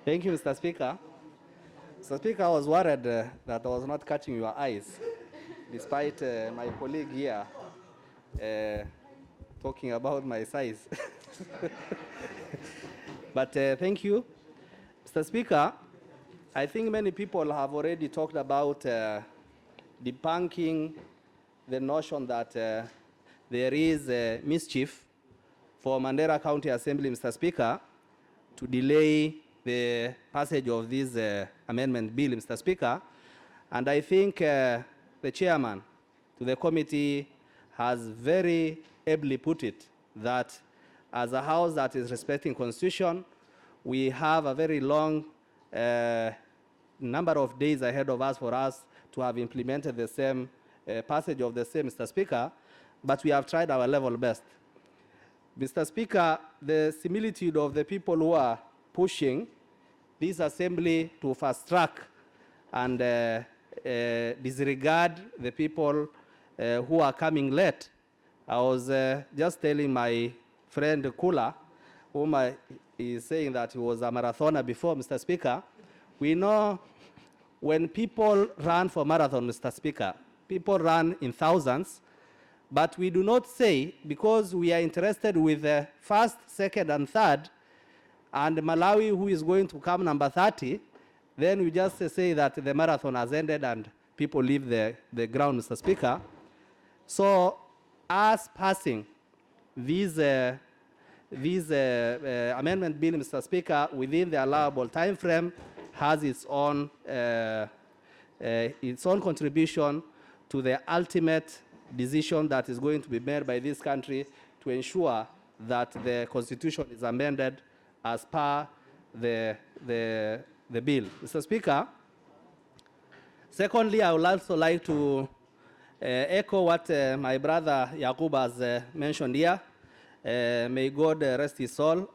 Thank you, Mr. Speaker. Mr. Speaker, I was worried that I was not catching your eyes, despite my colleague here talking about my size. But thank you. Mr. Speaker, I think many people have already talked about debunking the notion that there is mischief for Mandera County Assembly, Mr. Speaker, to delay the passage of this amendment bill, Mr. Speaker. And I think the chairman to the committee has very ably put it that as a house that is respecting constitution, we have a very long number of days ahead of us for us to have implemented the same passage of the same, Mr. Speaker, but we have tried our level best. Mr. Speaker, the similitude of the people who are pushing this assembly to fast track and disregard the people who are coming late. I was just telling my friend Kula, whom is saying that he was a marathoner before, Mr. Speaker. We know when people run for marathon, Mr. Speaker, people run in thousands, but we do not say, because we are interested with the first, second, and third, and Malawi, who is going to come number 30, then we just say that the marathon has ended and people leave the ground, Mr. Speaker. So, us passing these amendment bill, Mr. Speaker, within the allowable time frame has its own contribution to the ultimate decision that is going to be made by this country to ensure that the constitution is amended as per the bill. Mr. Speaker, secondly, I would also like to echo what my brother Yaqub has mentioned here. May God rest his soul.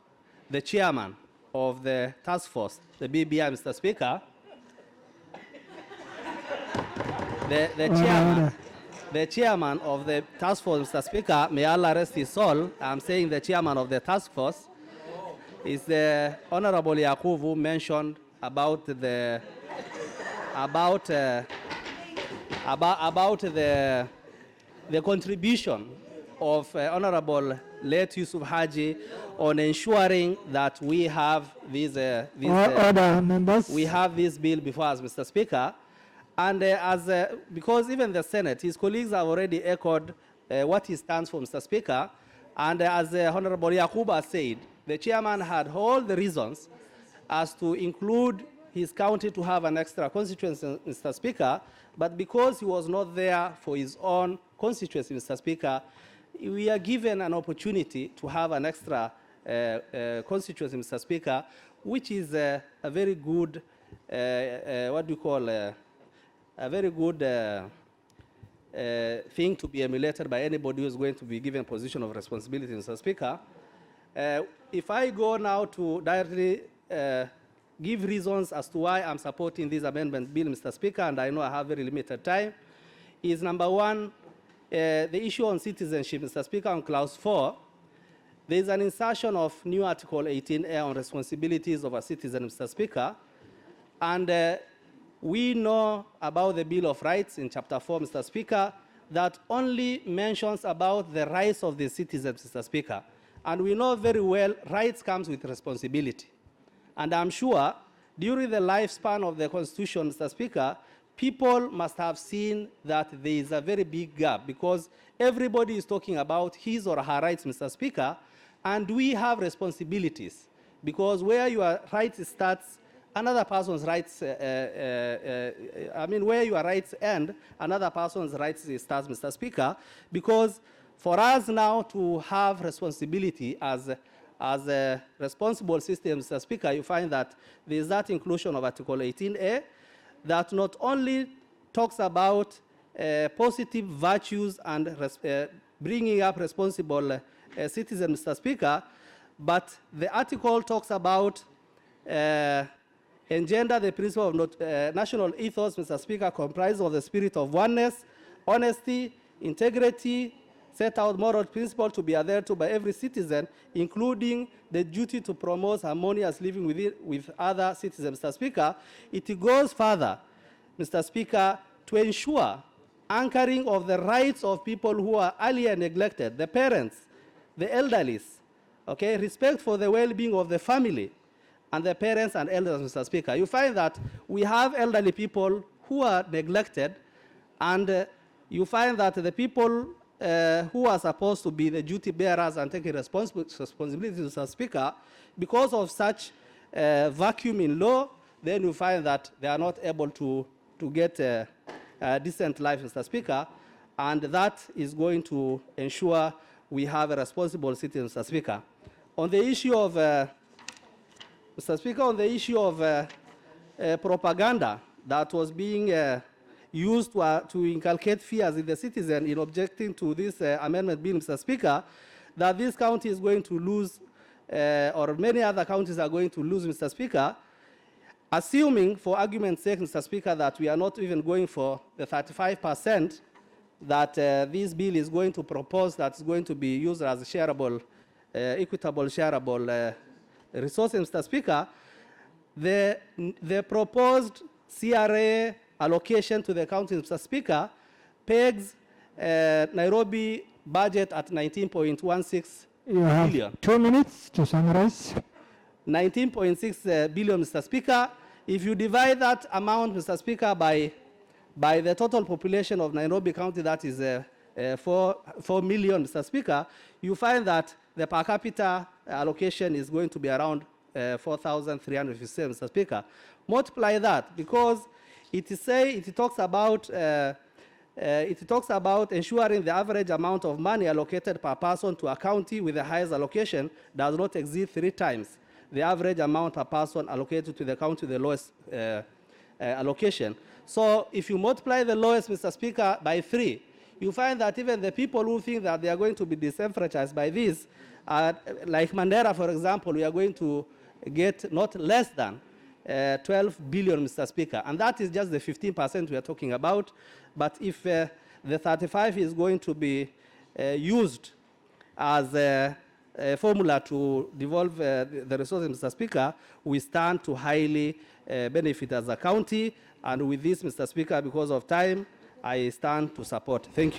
The chairman of the task force, the BBI, Mr. Speaker, the chairman of the task force, Mr. Speaker, may Allah rest his soul. I'm saying the chairman of the task force is the Honorable Yaqub, who mentioned about the contribution of Honorable late Yusuf Haji on ensuring that we have order, members. We have this bill before us, Mr. Speaker. And because even the Senate, his colleagues have already echoed what he stands for, Mr. Speaker. And as Honorable Yakuba said, the chairman had all the reasons as to include his county to have an extra constituency, Mr. Speaker. But because he was not there for his own constituency, Mr. Speaker, we are given an opportunity to have an extra constituency, Mr. Speaker, which is a very good, what do you call, a very good thing to be emulated by anybody who is going to be given position of responsibility, Mr. Speaker. If I go now to directly give reasons as to why I'm supporting this amendment bill, Mr. Speaker, and I know I have very limited time, is number one, the issue on citizenship, Mr. Speaker, on clause 4, there is an insertion of new article 18A on responsibilities of a citizen, Mr. Speaker, and we know about the Bill of Rights in chapter 4, Mr. Speaker, that only mentions about the rights of the citizens, Mr. Speaker. And we know very well rights comes with responsibility. And I'm sure during the lifespan of the Constitution, Mr. Speaker, people must have seen that there is a very big gap because everybody is talking about his or her rights, Mr. Speaker, and we have responsibilities because where your rights starts, another person's rights, where your rights end, another person's rights starts, Mr. Speaker, because for us now to have responsibility as a responsible system, Mr. Speaker, you find that there is that inclusion of Article 18A that not only talks about positive virtues and bringing up responsible citizens, Mr. Speaker, but the article talks about engender the principle of national ethos, Mr. Speaker, comprised of the spirit of oneness, honesty, integrity, set out moral principles to be adhered to by every citizen, including the duty to promote harmonious living with other citizens, Mr. Speaker. It goes further, Mr. Speaker, to ensure anchoring of the rights of people who are earlier neglected, the parents, the elderly, okay, respect for the well-being of the family and the parents and elders, Mr. Speaker. You find that we have elderly people who are neglected, and you find that the people who are supposed to be the duty bearers and taking responsibility, Mr. Speaker, because of such vacuum in law, then you find that they are not able to get a decent life, Mr. Speaker, and that is going to ensure we have a responsible citizen, Mr. Speaker. On the issue of, Mr. Speaker, on the issue of propaganda that was being used to inculcate fears in the citizen in objecting to this amendment bill, Mr. Speaker, that this county is going to lose, or many other counties are going to lose, Mr. Speaker, assuming, for argument's sake, Mr. Speaker, that we are not even going for the 35% that this bill is going to propose that's going to be used as a shareable, equitable shareable resources, Mr. Speaker, the proposed CRA allocation to the county, Mr. Speaker, pegs Nairobi budget at 19.16 You have billion. 2 minutes to summarize. 19.6 billion, Mr. Speaker. If you divide that amount, Mr. Speaker, by the total population of Nairobi County, that is 4 million, Mr. Speaker, you find that the per capita allocation is going to be around 4,357, Mr. Speaker. Multiply that, because it talks about ensuring the average amount of money allocated per person to a county with the highest allocation does not exceed 3 times the average amount per person allocated to the county with the lowest allocation. So if you multiply the lowest, Mr. Speaker, by 3, you find that even the people who think that they are going to be disenfranchised by this, like Mandera, for example, we are going to get not less than 12 billion, Mr. Speaker. And that is just the 15% we are talking about. But if the 35 is going to be used as a formula to devolve the resources, Mr. Speaker, we stand to highly benefit as a county. And with this, Mr. Speaker, because of time, I stand to support. Thank you.